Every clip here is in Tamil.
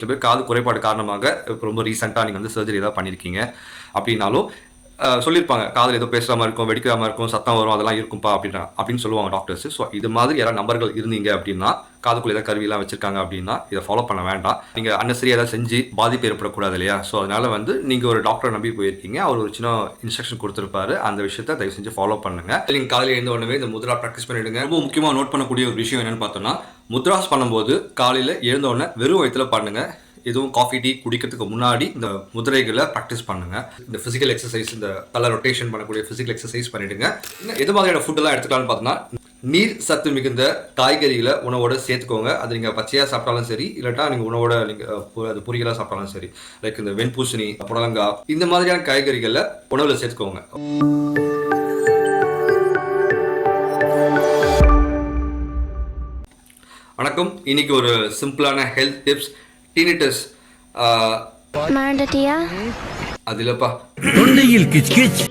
சில பேர் காது குறைபாடு காரணமாக இப்போ ரொம்ப ரீசெண்டாக நீங்கள் வந்து சர்ஜரி ஏதாவது பண்ணியிருக்கீங்க அப்படின்னாலும் சொல்லியிருப்பாங்க காதில் ஏதோ பேசுகிற மாதிரி இருக்கும், வெடிக்கிற மாதிரி இருக்கும், சத்தம் வரும், அதெல்லாம் இருக்கும்பா அப்படின்னு சொல்லுவாங்க டாக்டர்ஸ். ஸோ இது மாதிரி யாராவது நம்பர்கள் இருந்தீங்க அப்படின்னா, காதுக்குள்ள ஏதாவது கருவிலாம் வச்சிருக்காங்க அப்படின்னா இதை ஃபாலோ பண்ண வேண்டாம். நீங்கள் அன்னசரி ஏதாவது செஞ்சு பாதிப்பு ஏற்படக்கூடாது இல்லையா? ஸோ அதனால வந்து நீங்கள் ஒரு டாக்டரை நம்பி போயிருக்கீங்க, அவர் ஒரு சின்ன இன்ஸ்ட்ரக்ஷன் கொடுத்துருப்பாரு, அந்த விஷயத்தை தயவு செஞ்சு ஃபாலோ பண்ணுங்க. நீங்கள் காலையில் எழுந்த உடனே இந்த முத்ரா ப்ராக்டிஸ் பண்ணிடுங்க. ரொம்ப முக்கியமாக நோட் பண்ணக்கூடிய ஒரு விஷயம் என்னன்னு பார்த்தோம்னா, முத்ராஸ் பண்ணும்போது காலையில் எழுந்த உடனே வெறும் வயிற்றுல பண்ணுங்க. எதுவும் காஃபி டீ குடிக்கிறதுக்கு முன்னாடி இந்த முதிரைகளை ப்ராக்டிஸ் பண்ணுங்க. இந்த ஃபிசிக்கல் எக்ஸசைஸ், இந்த தலை ரொட்டேஷன் பண்ணக்கூடிய ஃபிசிக்கல் எக்ஸசைஸ் பண்ணிடுங்க. எது மாதிரியான ஃபுட்டெல்லாம் எடுத்துக்கலாம்னு பார்த்தோம்னா, நீர் சத்து மிகுந்த காய்கறிகளை உணவோட சேர்த்துக்கோங்க. அது நீங்கள் பச்சையாக சாப்பிட்டாலும் சரி, இல்லாட்டா நீங்கள் உணவோட நீங்கள் அது பொரியலாக சாப்பிட்டாலும் சரி. லைக் இந்த வெண்பூசணி, புடலங்காய், இந்த மாதிரியான காய்கறிகளை உணவில் சேர்த்துக்கோங்க. வணக்கம். இன்னைக்கு ஒரு சிம்பிளான ஹெல்த் டிப்ஸ். டினிட்டஸ் மறந்துட்டியா? அது இல்லப்பா. தொண்டையில் கிச் கிச்.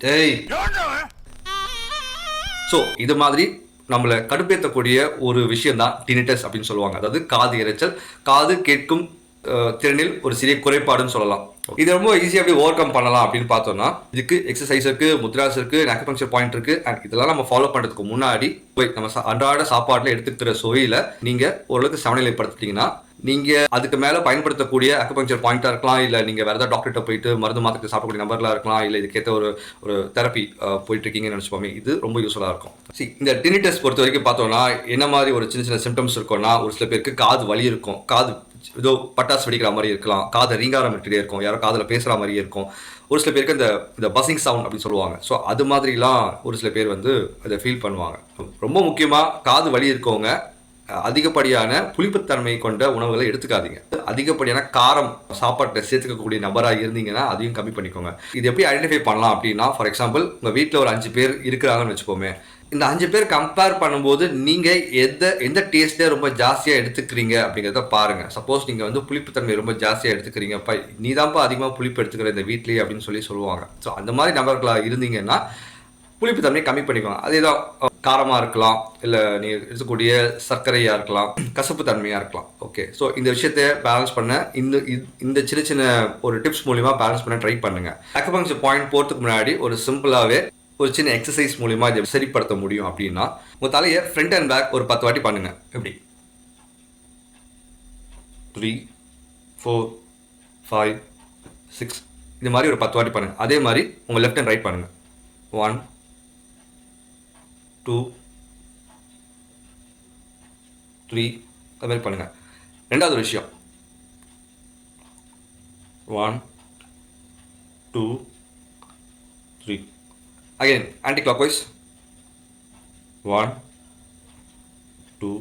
டேய். ஸோ இது மாதிரி நம்மளை கடுப்பேற்றக்கூடிய ஒரு விஷயம் தான் டினிட்டஸ் அப்படின்னு சொல்லுவாங்க. அதாவது காது இரைச்சல், காது கேட்கும் திறனில் ஒரு சிறிய குறைபாடுன்னு சொல்லலாம். இது ரொம்ப ஈஸியாக எப்படி ஓவர் கம் பண்ணலாம் அப்படின்னு பார்த்தோம்னா, இதுக்கு எக்ஸசைஸ் இருக்கு, முத்ராஸ் இருக்கு, அக்குபங்க்சர் பாயிண்ட் இருக்கு. அண்ட் இதெல்லாம் நம்ம ஃபாலோ பண்ணுறதுக்கு முன்னாடி நம்ம அன்றாட சாப்பாட்டில் எடுத்துக்கிற சுவையில் நீங்கள் ஓரளவுக்கு சமநிலைப்படுத்திட்டீங்கன்னா, நீங்கள் அதுக்கு மேலே பயன்படுத்தக்கூடிய அக்குபங்க்சர் பாயிண்ட்டாக இருக்கலாம், இல்லை நீங்கள் வேறு ஏதாவது டாக்டர்கிட்ட போயிட்டு மருந்து மாத்திரை சாப்பிடக்கூடிய நம்பர்லாம் இருக்கலாம், இல்லை இதுக்கேற்ற ஒரு தெரப்பி போயிட்டு இருக்கீங்கன்னு நினச்சிப்போமே, இது ரொம்ப யூஸ்ஃபுல்லாக இருக்கும். இந்த டினிட்டஸ் பொறுத்த வரைக்கும் பார்த்தோம்னா என்ன மாதிரி ஒரு சின்ன சின்ன சிம்டம்ஸ் இருக்கும்னா, ஒரு சில பேருக்கு காது வலி இருக்கும், காது ஏதோ பட்டாசு வெடிக்கிற மாதிரி இருக்கலாம், காது ரீங்காரம் விட்டுட்டே இருக்கும், யாரோ காதில் பேசுகிற மாதிரியே இருக்கும். ஒரு சில பேருக்கு இந்த பஸ்ஸிங் சவுண்ட் அப்படின்னு சொல்லுவாங்க. ஸோ அது மாதிரிலாம் ஒரு சில பேர் வந்து அதை ஃபீல் பண்ணுவாங்க. ரொம்ப முக்கியமாக காது வலி இருக்கவங்க அதிகப்படியான புளிப்புத்தன்மை கொண்ட உணவுகளை எடுத்துக்காதீங்க. அதிகப்படியான காரம் சாப்பாட்டில் சேர்த்துக்கக்கூடிய நபராக இருந்தீங்கன்னா அதையும் கம்மி பண்ணிக்கோங்க. இது எப்படி ஐடென்டிஃபை பண்ணலாம் அப்படின்னா, ஃபார் எக்ஸாம்பிள் உங்கள் வீட்டில் ஒரு 5 பேர் இருக்கிறாங்கன்னு வச்சுக்கோமே. இந்த 5 பேர் கம்பேர் பண்ணும்போது நீங்கள் எந்த டேஸ்ட்டே ரொம்ப ஜாஸ்தியாக எடுத்துக்கிறீங்க அப்படிங்கிறத பாருங்கள். சப்போஸ் நீங்கள் வந்து புளிப்புத்தன்மை ரொம்ப ஜாஸ்தியாக எடுத்துக்கிறீங்கப்பா, நீ தான்ப்பா அதிகமாக புளிப்பு எடுத்துக்கிற இந்த வீட்லேயே அப்படின்னு சொல்லுவாங்க. ஸோ அந்த மாதிரி நபர்களாக இருந்தீங்கன்னா புளிப்புத்தன்மை கம்மி பண்ணிக்கோங்க. அதே தான் காரமாக இருக்கலாம், இல்லை நீங்கள் எடுத்துக்கூடிய சர்க்கரையாக இருக்கலாம், கசப்பு தன்மையாக இருக்கலாம். ஓகே, ஸோ இந்த விஷயத்தை பேலன்ஸ் பண்ண இந்த சின்ன சின்ன ஒரு டிப்ஸ் மூலிமா பேலன்ஸ் பண்ண ட்ரை பண்ணுங்கள். அக்குபங்க்சர் பாயிண்ட் போகிறதுக்கு முன்னாடி ஒரு சிம்பிளாகவே ஒரு சின்ன எக்ஸசைஸ் மூலிமா இதை சரிப்படுத்த முடியும். அப்படின்னா உங்கள் தலையை ஃப்ரண்ட் அண்ட் பேக் ஒரு 10 வாட்டி பண்ணுங்க. எப்படி 3 4 5 6 இந்த மாதிரி ஒரு 10 வாட்டி பண்ணுங்க. அதே மாதிரி உங்கள் லெஃப்ட் அண்ட் ரைட் பண்ணுங்க. 1 2 3 அது மாதிரி பண்ணுங்க. ரெண்டாவது விஷயம் 1 2 3 அகைன் ஆன்டி கிளாக் வைஸ் 1 2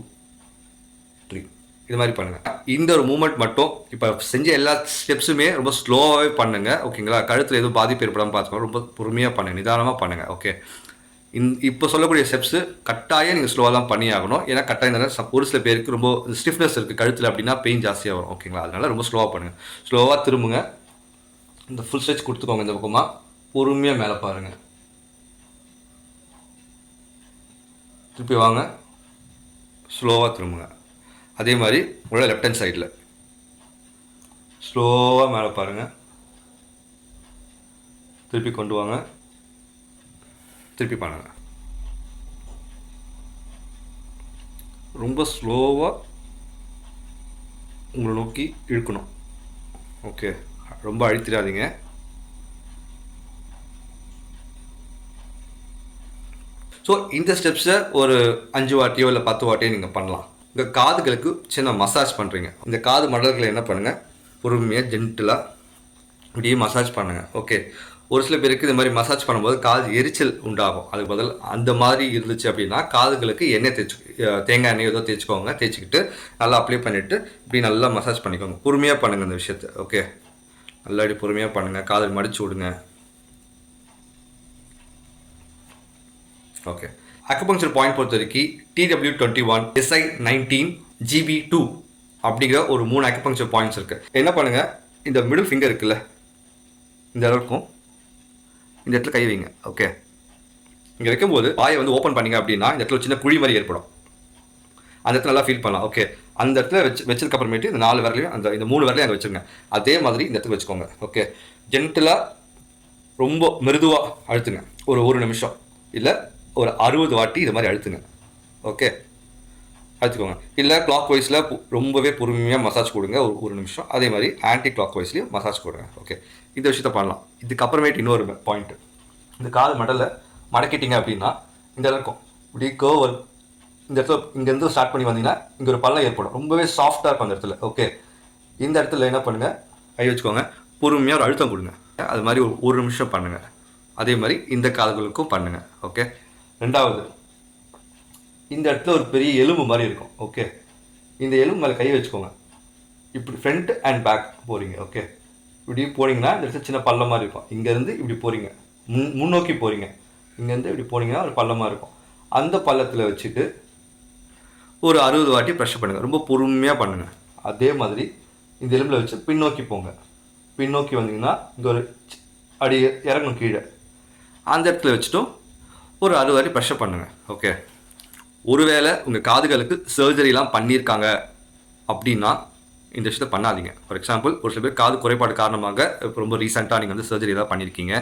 3 இது மாதிரி பண்ணுங்க. இந்த ஒரு மூமெண்ட் மட்டும் இப்போ செஞ்ச எல்லா ஸ்டெப்ஸுமே ரொம்ப ஸ்லோவாகவே பண்ணுங்க. ஓகேங்களா? கழுத்தில் எதுவும் பாதிப்பு ஏற்படாமல் பார்த்துக்கோங்க. ரொம்ப பொறுமையாக பண்ணுங்க, நிதானமாக பண்ணுங்க. ஓகே, இப்போ சொல்லக்கூடிய ஸ்டெப்ஸு கட்டாயம் நீங்கள் ஸ்லோவாக தான் பண்ணி ஆகணும். ஏன்னா கட்டாயம் ஒரு சில பேருக்கு ரொம்ப ஸ்டிஃப்னஸ் இருக்குது கழுத்தில், அப்படின்னா பெயின் ஜாஸ்தியாக வரும். ஓகேங்களா? அதனால ரொம்ப ஸ்லோவாக பண்ணுங்கள். ஸ்லோவாக திரும்புங்க, இந்த ஃபுல் ஸ்ட்ரெச் கொடுத்துக்கோங்க. இந்த பக்கமாக பொறுமையாக மேலே பாருங்கள், திருப்பி வாங்க, ஸ்லோவாக திரும்புங்க. அதே மாதிரி உங்களோட லெஃப்ட் ஹேண்ட் சைடில் ஸ்லோவாக மேலே பாருங்கள், திருப்பி கொண்டு வாங்க, திருப்பி பண்ணுங்க. ரொம்ப ஸ்லோவாக உங்களை நோக்கி இழுக்கணும். ஓகே, ரொம்ப அழுத்திடாதீங்க. ஸோ இந்த ஸ்டெப்ஸை ஒரு 5 வாட்டியோ இல்லை 10 வாட்டியோ நீங்கள் பண்ணலாம். இந்த காதுகளுக்கு சின்ன மசாஜ் பண்ணுறீங்க. இந்த காது மடல்களை என்ன பண்ணுங்கள், பொறுமையாக ஜென்டிலாக இப்படியே மசாஜ் பண்ணுங்கள். ஓகே, ஒரு சில பேருக்கு இந்த மாதிரி மசாஜ் பண்ணும்போது காது எரிச்சல் உண்டாகும். அதுக்கு பதில் அந்த மாதிரி இருந்துச்சு அப்படின்னா காதுகளுக்கு எண்ணெய் தேங்காய் எண்ணெய் ஏதோ தேய்ச்சிக்கிட்டு நல்லா அப்ளை பண்ணிவிட்டு இப்படி நல்லா மசாஜ் பண்ணிக்கோங்க. பொறுமையாக பண்ணுங்கள் இந்த விஷயத்தை. ஓகே, நல்லா இப்படி பொறுமையாக பண்ணுங்கள், காது மடித்து விடுங்க. ஓகே, அக்குபங்க்சர் பாயிண்ட் பொறுத்த வரைக்கும் TW21 SI19 GB2 அப்படிங்கிற ஒரு 3 அக்குபங்க்சர் பாயிண்ட்ஸ் இருக்குது. என்ன பண்ணுங்கள், இந்த மிடில் ஃபிங்கர் இருக்குல்ல, இந்த அளவுக்கும் இந்த இடத்துல கை வைங்க. ஓகே, இங்கே வைக்கும்போது வாயை வந்து ஓப்பன் பண்ணிங்க அப்படின்னா இந்த இடத்துல சின்ன குழி மாதிரி ஏற்படும். அந்த இடத்துல நல்லா ஃபீல் பண்ணலாம். ஓகே, அந்த இடத்துல வச்சதுக்கு அப்புறமேட்டு இந்த 4 விரலையும் இந்த 3 விரலையும் அங்கே வச்சுருங்க. அதே மாதிரி இந்த இடத்துல வச்சுக்கோங்க. ஓகே, ஜென்டலாக ரொம்ப மெருதுவாக அழுத்துங்க. ஒரு 1 நிமிஷம் இல்லை ஒரு 60 வாட்டி இது மாதிரி அழுத்துங்க. ஓகே, அழுத்துக்கோங்க. இல்லை கிளாக் வைஸில் ரொம்பவே பொறுமையாக மசாஜ் கொடுங்க ஒரு நிமிஷம். அதே மாதிரி ஆன்டி கிளாக் வைஸ்லேயும் மசாஜ் கொடுங்க. ஓகே, இந்த விஷயத்த பண்ணலாம். இதுக்கப்புறமேட்டு இன்னொரு பாயிண்ட்டு, இந்த கால் மடலை மடக்கிட்டீங்க அப்படின்னா இந்த இருக்கும் இப்படி கர்வ் வரும். இந்த இடத்துல இங்கேருந்து ஸ்டார்ட் பண்ணி வந்தீங்கன்னா இங்கே ஒரு பள்ளம் ஏற்படும். ரொம்பவே சாஃப்டாக இருக்கும் அந்த இடத்துல. ஓகே, இந்த இடத்துல என்ன பண்ணுங்கள், கை வச்சுக்கோங்க, பொறுமையாக ஒரு அழுத்தம் கொடுங்க. அது மாதிரி ஒரு நிமிஷம் பண்ணுங்கள். அதே மாதிரி இந்த கால்களுக்கும் பண்ணுங்கள். ஓகே, ரெண்டாவது, இந்த இடத்துல ஒரு பெரிய எலும்பு மாதிரி இருக்கும். ஓகே, இந்த எலும்பு மேலே கையை வச்சுக்கோங்க. இப்படி ஃப்ரண்ட் அண்ட் பேக் போகிறீங்க. ஓகே, இப்படி போனீங்கன்னா இந்த இடத்துல சின்ன பள்ளம் மாதிரி இருக்கும். இங்கேருந்து இப்படி போகிறீங்க, முன்னோக்கி போகிறீங்க. இங்கேருந்து இப்படி போனீங்கன்னா ஒரு பள்ளமாக இருக்கும். அந்த பள்ளத்தில் வச்சுட்டு ஒரு 60 வாட்டி ப்ரெஷர் பண்ணுங்கள். ரொம்ப பொறுமையாக பண்ணுங்கள். அதே மாதிரி இந்த எலும்பில் வச்சு பின்னோக்கி போங்க. பின்னோக்கி வந்தீங்கன்னா இங்கே ஒரு அடி இறங்கணும் கீழே. அந்த இடத்துல வச்சுட்டும் ஒரு 60 வாட்டி ப்ரெஷர் பண்ணுங்கள். ஓகே, ஒருவேளை உங்கள் காதுகளுக்கு சர்ஜரிலாம் பண்ணியிருக்காங்க அப்படின்னா இந்த விஷயத்தை பண்ணாதீங்க. ஃபார் எக்ஸாம்பிள், ஒரு சில பேர் காது குறைபாடு காரணமாக இப்போ ரொம்ப ரீசெண்டாக நீங்கள் வந்து சர்ஜரி ஏதாவது பண்ணியிருக்கீங்க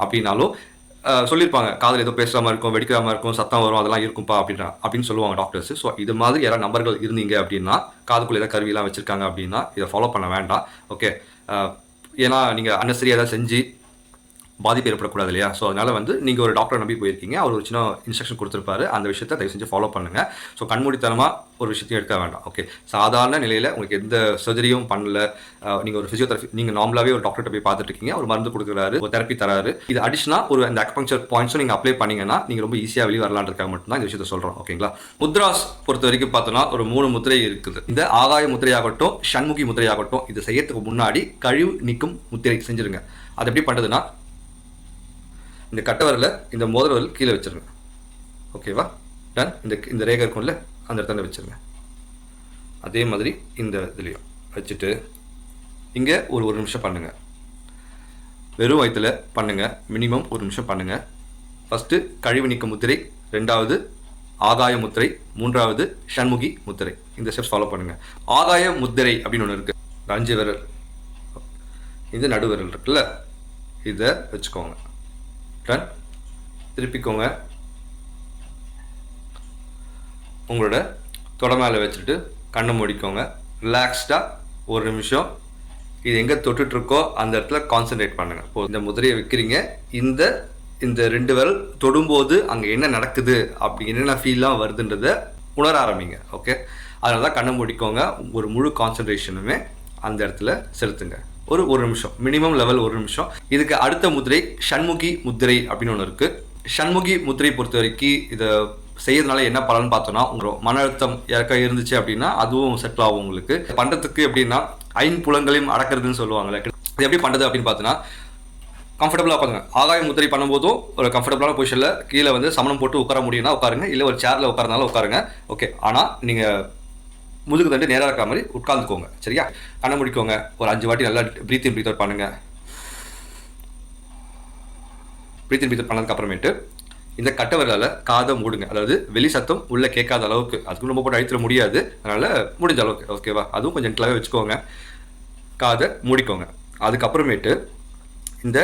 அப்படின்னாலும் சொல்லியிருப்பாங்க, காதில் ஏதோ பேசுகிற மாதிரி இருக்கும், வெடிக்கிற மாதிரி இருக்கும், சத்தம் வரும், அதெல்லாம் இருக்கும்ப்பா அப்படின்னு சொல்லுவாங்க டாக்டர்ஸ். ஸோ இது மாதிரி யாராவது நம்பர்கள் இருந்தீங்க அப்படின்னா, காதுக்குள்ளே ஏதாவது கருவிலாம் வச்சுருக்காங்க அப்படின்னா இதை ஃபாலோ பண்ண வேண்டாம். ஓகே, ஏன்னா நீங்கள் அன்னசரியாக ஏதாவது செஞ்சு பாதிப்பு ஏற்படக்கூடாது இல்லையா? ஸோ அதனால் வந்து நீங்கள் ஒரு டாக்டரை நம்பி போயிருக்கீங்க, அவர் ஒரு சின்ன இன்ஸ்ட்ரக்ஷன் கொடுத்துருப்பாரு, அந்த விஷயத்தை தயவு செஞ்சு ஃபாலோ பண்ணுங்கள். ஸோ கண்மூடித்தனமாக ஒரு விஷயத்தையும் எடுக்க வேண்டாம். ஓகே, சாதாரண நிலையில் உங்களுக்கு எந்த சர்ஜரியும் பண்ணல, நீங்கள் ஒரு ஃபிசியோதெரபி, நீங்கள் நார்மலாகவே ஒரு டாக்டர்கிட்ட போய் பார்த்துட்டு இருக்கீங்க, ஒரு மருந்து கொடுக்குறாரு, ஒரு தெரப்பி தராரு, இது அடிஷனாக ஒரு அந்த அக்பங்க்சர் பாயிண்ட்ஸும் நீங்கள் அப்ளை பண்ணிங்கன்னா நீங்கள் ரொம்ப ஈஸியாக வெளியே வரலான்றதுக்காக மட்டும்தான் இந்த விஷயத்தை சொல்கிறோம். ஓகேங்களா? முத்ராஸ் பொறுத்த வரைக்கும் பார்த்தோன்னா ஒரு 3 முத்திரை இருக்குது. இந்த ஆகாய முத்திரையாகட்டும், ஷண்முகி முத்திரையாகட்டும், இதை செய்யறதுக்கு முன்னாடி கழிவு நீக்கும் முத்திரை செஞ்சுருங்க. அது எப்படி பண்ணுறதுன்னா, இந்த கட்டவரில் இந்த மோதிரவரில் கீழே வச்சுருங்க. ஓகேவா? டன். இந்த ரேகை இருக்கும்ல, அந்த இடத்துல வச்சுருங்க. அதே மாதிரி இந்த இதுலேயும் வச்சுட்டு இங்கே ஒரு நிமிஷம் பண்ணுங்கள். வெறும் வயிற்றில் பண்ணுங்கள். மினிமம் 1 நிமிஷம் பண்ணுங்கள். ஃபஸ்ட்டு கழிவு நீக்க முத்திரை, 2வது ஆகாய முத்திரை, 3வது ஷண்முகி முத்திரை. இந்த ஸ்டெப்ஸ் ஃபாலோ பண்ணுங்கள். ஆகாய முத்திரை அப்படின்னு ஒன்று இருக்குது. 5 விரல், இந்த நடுவிரல் இருக்குல்ல, இதை வச்சுக்கோங்க. டன். திருப்பிக்கோங்க. உங்களோட தொட மேலே வச்சுட்டு கண்ணை மூடிக்கோங்க. ரிலாக்ஸ்டாக 1 நிமிஷம் இது எங்கே தொட்டுட்ருக்கோ அந்த இடத்துல கான்சன்ட்ரேட் பண்ணுங்கள். இப்போ இந்த முதிரையை வைக்கிறீங்க, இந்த 2 விரல் தொடும்போது அங்கே என்ன நடக்குது, அப்படி என்னென்ன ஃபீல்லாம் வருதுன்றதை உணர ஆரம்பிங்க. ஓகே, அதனால தான் கண்ணை மூடிக்கோங்க. ஒரு முழு கான்சன்ட்ரேஷனுமே அந்த இடத்துல செலுத்துங்க. ஒரு நிமிஷம், மினிமம் லெவல் 1 நிமிஷம். இதுக்கு அடுத்த முத்திரை ஷண்முகி முத்திரை அப்படின்னு ஒன்று இருக்குது. ஷண்முகி முத்திரை பொறுத்த வரைக்கும் இதை செய்யறதுனால என்ன பலன் பார்த்தோன்னா, உங்களோட மன அழுத்தம் இறக்க இருந்துச்சு அப்படின்னா அதுவும் செட்டில் ஆகும். உங்களுக்கு பண்ணுறதுக்கு எப்படின்னா, 5 புலங்களையும் அடக்கிறதுன்னு சொல்லுவாங்கல்ல, இது எப்படி பண்ணுறது அப்படின்னு பார்த்தோன்னா, கம்ஃபர்டபுளாக உட்காருங்க. ஆகாய முத்திரை பண்ணும்போதும் ஒரு கம்ஃபர்டபுளான பொசிஷனில் கீழே வந்து சமணம் போட்டு உட்கார முடியும்னா உட்காருங்க, இல்லை ஒரு சேரில் உட்காரனாலும் உட்காருங்க. ஓகே, ஆனால் நீங்கள் முதுகு தண்டு நேராக இருக்கிற மாதிரி உட்காந்துக்கோங்க. சரியா? கண்ணை முடிக்கோங்க. ஒரு 5 வாட்டி நல்லா ப்ரீத் இன் ப்ரீத் அவுட் பண்ணுங்கள். ப்ரீத் இன் ப்ரீத் அவுட் பண்ணதுக்கு அப்புறமேட்டு இந்த கட்டவரால் காதை மூடுங்க. அதாவது வெளி சத்தம் உள்ளே கேட்காத அளவுக்கு, அதுக்கு ரொம்ப போட்டு அழுத்திட முடியாது, அதனால் முடிஞ்ச அளவுக்கு. ஓகேவா? அதுவும் கொஞ்சம் ஜென்டலாகவே வச்சுக்கோங்க. காதை மூடிக்கோங்க. அதுக்கப்புறமேட்டு இந்த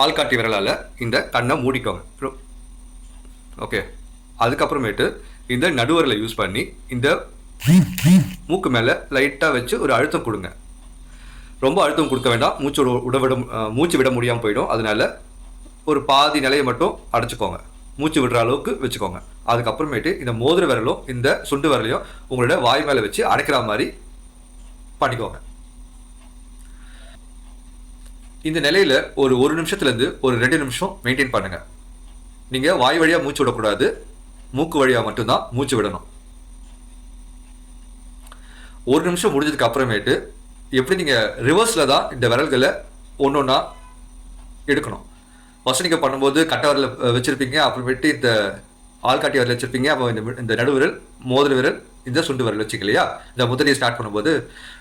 ஆள்காட்டி விரலால் இந்த கண்ணை மூடிக்கோங்க. ஓகே, அதுக்கப்புறமேட்டு இந்த நடுவரலை யூஸ் பண்ணி இந்த மூக்கு மேலே லைட்டாக வச்சு ஒரு அழுத்தம் கொடுங்க. ரொம்ப அழுத்தம் கொடுக்க வேண்டாம், மூச்சு விட முடியாமல் போயிடும். அதனால ஒரு பாதி நிலையை மட்டும் அடைச்சிக்கோங்க, மூச்சு விடுற அளவுக்கு வச்சுக்கோங்க. அதுக்கப்புறமேட்டு இந்த மோதிர விரலும் இந்த சுண்டு விரலையும் உங்களோட வாய் மேலே வச்சு அடைக்கிற மாதிரி பண்ணிக்கோங்க. இந்த நிலையில் ஒரு நிமிஷத்துலேருந்து ஒரு 2 நிமிஷம் மெயின்டைன் பண்ணுங்கள். நீங்கள் வாய் வழியாக மூச்சு விடக்கூடாது, மூக்கு வழியாக மட்டும்தான் மூச்சு விடணும். 1 நிமிஷம் முடிஞ்சதுக்கு அப்புறமேட்டு எப்படி நீங்கள் ரிவர்ஸில் தான் இந்த விரல்களை ஒன்றா எடுக்கணும். ஃபஸ்ட்டு நீங்கள் பண்ணும்போது கட்டை விரல் வச்சுருப்பீங்க, அப்புறமேட்டு இந்த ஆள்காட்டி விரல் வச்சுருப்பீங்க, அப்போ இந்த நடுவிரல், மோதிர விரல், இந்த சுண்டு விரல் வச்சுக்கலையா இந்த முத்திரையை ஸ்டார்ட் பண்ணும்போது.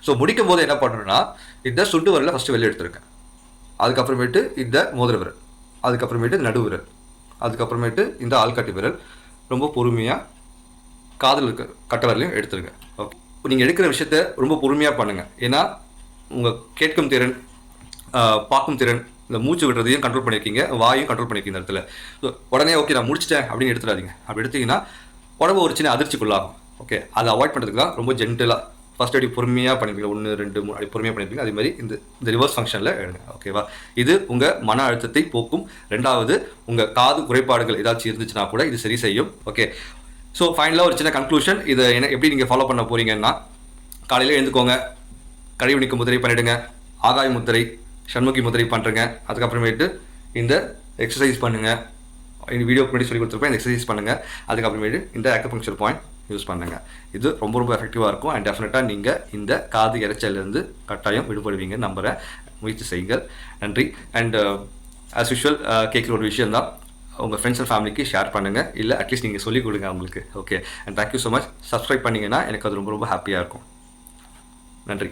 ஸோ முடிக்கும் போது என்ன பண்ணணும்னா, இந்த சுண்டு விரலை ஃபஸ்ட்டு வெளியே எடுத்துருங்க. அதுக்கப்புறமேட்டு இந்த மோதிர விரல், அதுக்கப்புறமேட்டு இந்த நடுவிரல், அதுக்கப்புறமேட்டு இந்த ஆள்காட்டி விரல். ரொம்ப பொறுமையாக காதில் இருக்க கட்டை விரலையும் எடுத்துருங்க. ஓகே, நீங்கள் எடுக்கிற விஷயத்த ரொம்ப பொறுமையாக பண்ணுங்கள். ஏன்னா உங்கள் கேட்கும் திறன், பார்க்கும் திறன், இந்த மூச்சு விடுறதையும் கண்ட்ரோல் பண்ணியிருக்கீங்க, வாயும் கண்ட்ரோல் பண்ணியிருக்கீங்க இந்த இடத்துல. ஸோ உடனே ஓகே நான் முடிச்சிட்டேன் அப்படின்னு எடுத்துடாதீங்க. அப்படி எடுத்தீங்கன்னா உடம்பு ஒரு சின்ன அதிர்ச்சிக்குள்ளாகும். ஓகே, அதை அவாய்ட் பண்ணுறதுக்கு தான் ரொம்ப ஜென்டலாக ஃபஸ்ட் அப்படி பொறுமையாக பண்ணியிருப்பீங்க, 1 2 3 அப்படி பொறுமையாக பண்ணியிருப்பீங்க. அதே மாதிரி இந்த ரிவர்ஸ் ஃபங்க்ஷனில் எடுங்க. ஓகேவா? இது உங்கள் மன அழுத்தத்தை போக்கும். 2வது, உங்கள் காது குறைபாடுகள் ஏதாச்சும் இருந்துச்சுன்னா கூட இது சரி செய்யும். ஓகே, ஸோ ஃபைனலாக ஒரு சின்ன கன்க்ளூஷன். இதை எப்படி நீங்கள் ஃபாலோ பண்ண போகிறீங்கன்னா, காலையில் எழுந்துக்கோங்க, கழிவு நீக்க முதிரை பண்ணிவிடுங்க, ஆகாய முத்திரை, சண்முகி முதிரை பண்ணுறங்க. அதுக்கப்புறமேட்டு இந்த எக்ஸசைஸ் பண்ணுங்கள். இந்த வீடியோ முன்னாடி சொல்லி கொடுத்துருப்பேன், இந்த எக்ஸசைஸ் பண்ணுங்கள். அதுக்கப்புறமேட்டு இந்த அக்குபங்க்சர் பாயிண்ட் யூஸ் பண்ணுங்கள். இது ரொம்ப ரொம்ப எஃபெக்டிவாக இருக்கும். அண்ட் டெஃபினட்டாக நீங்கள் இந்த காது இரைச்சல்லேருந்து கட்டாயம் விடுபடுவீங்க நம்புகிறேன். முயற்சி செய்யுங்கள். நன்றி. அண்ட் ஆஸ் யூஷுவல் கேட்குற ஒரு விஷயம் தான், உங்கள் ஃப்ரெண்ட்ஸ் அண்ட் ஃபேமிலிக்கு ஷேர் பண்ணுங்கள், இல்லை அட்லீஸ்ட் நீங்கள் சொல்லிக் கொடுங்க அவங்களுக்கு. Okay, and thank you so much. Subscribe பண்ணிங்கன்னா எனக்கு அது ரொம்ப ரொம்ப ஹாப்பியாக இருக்கும். நன்றி.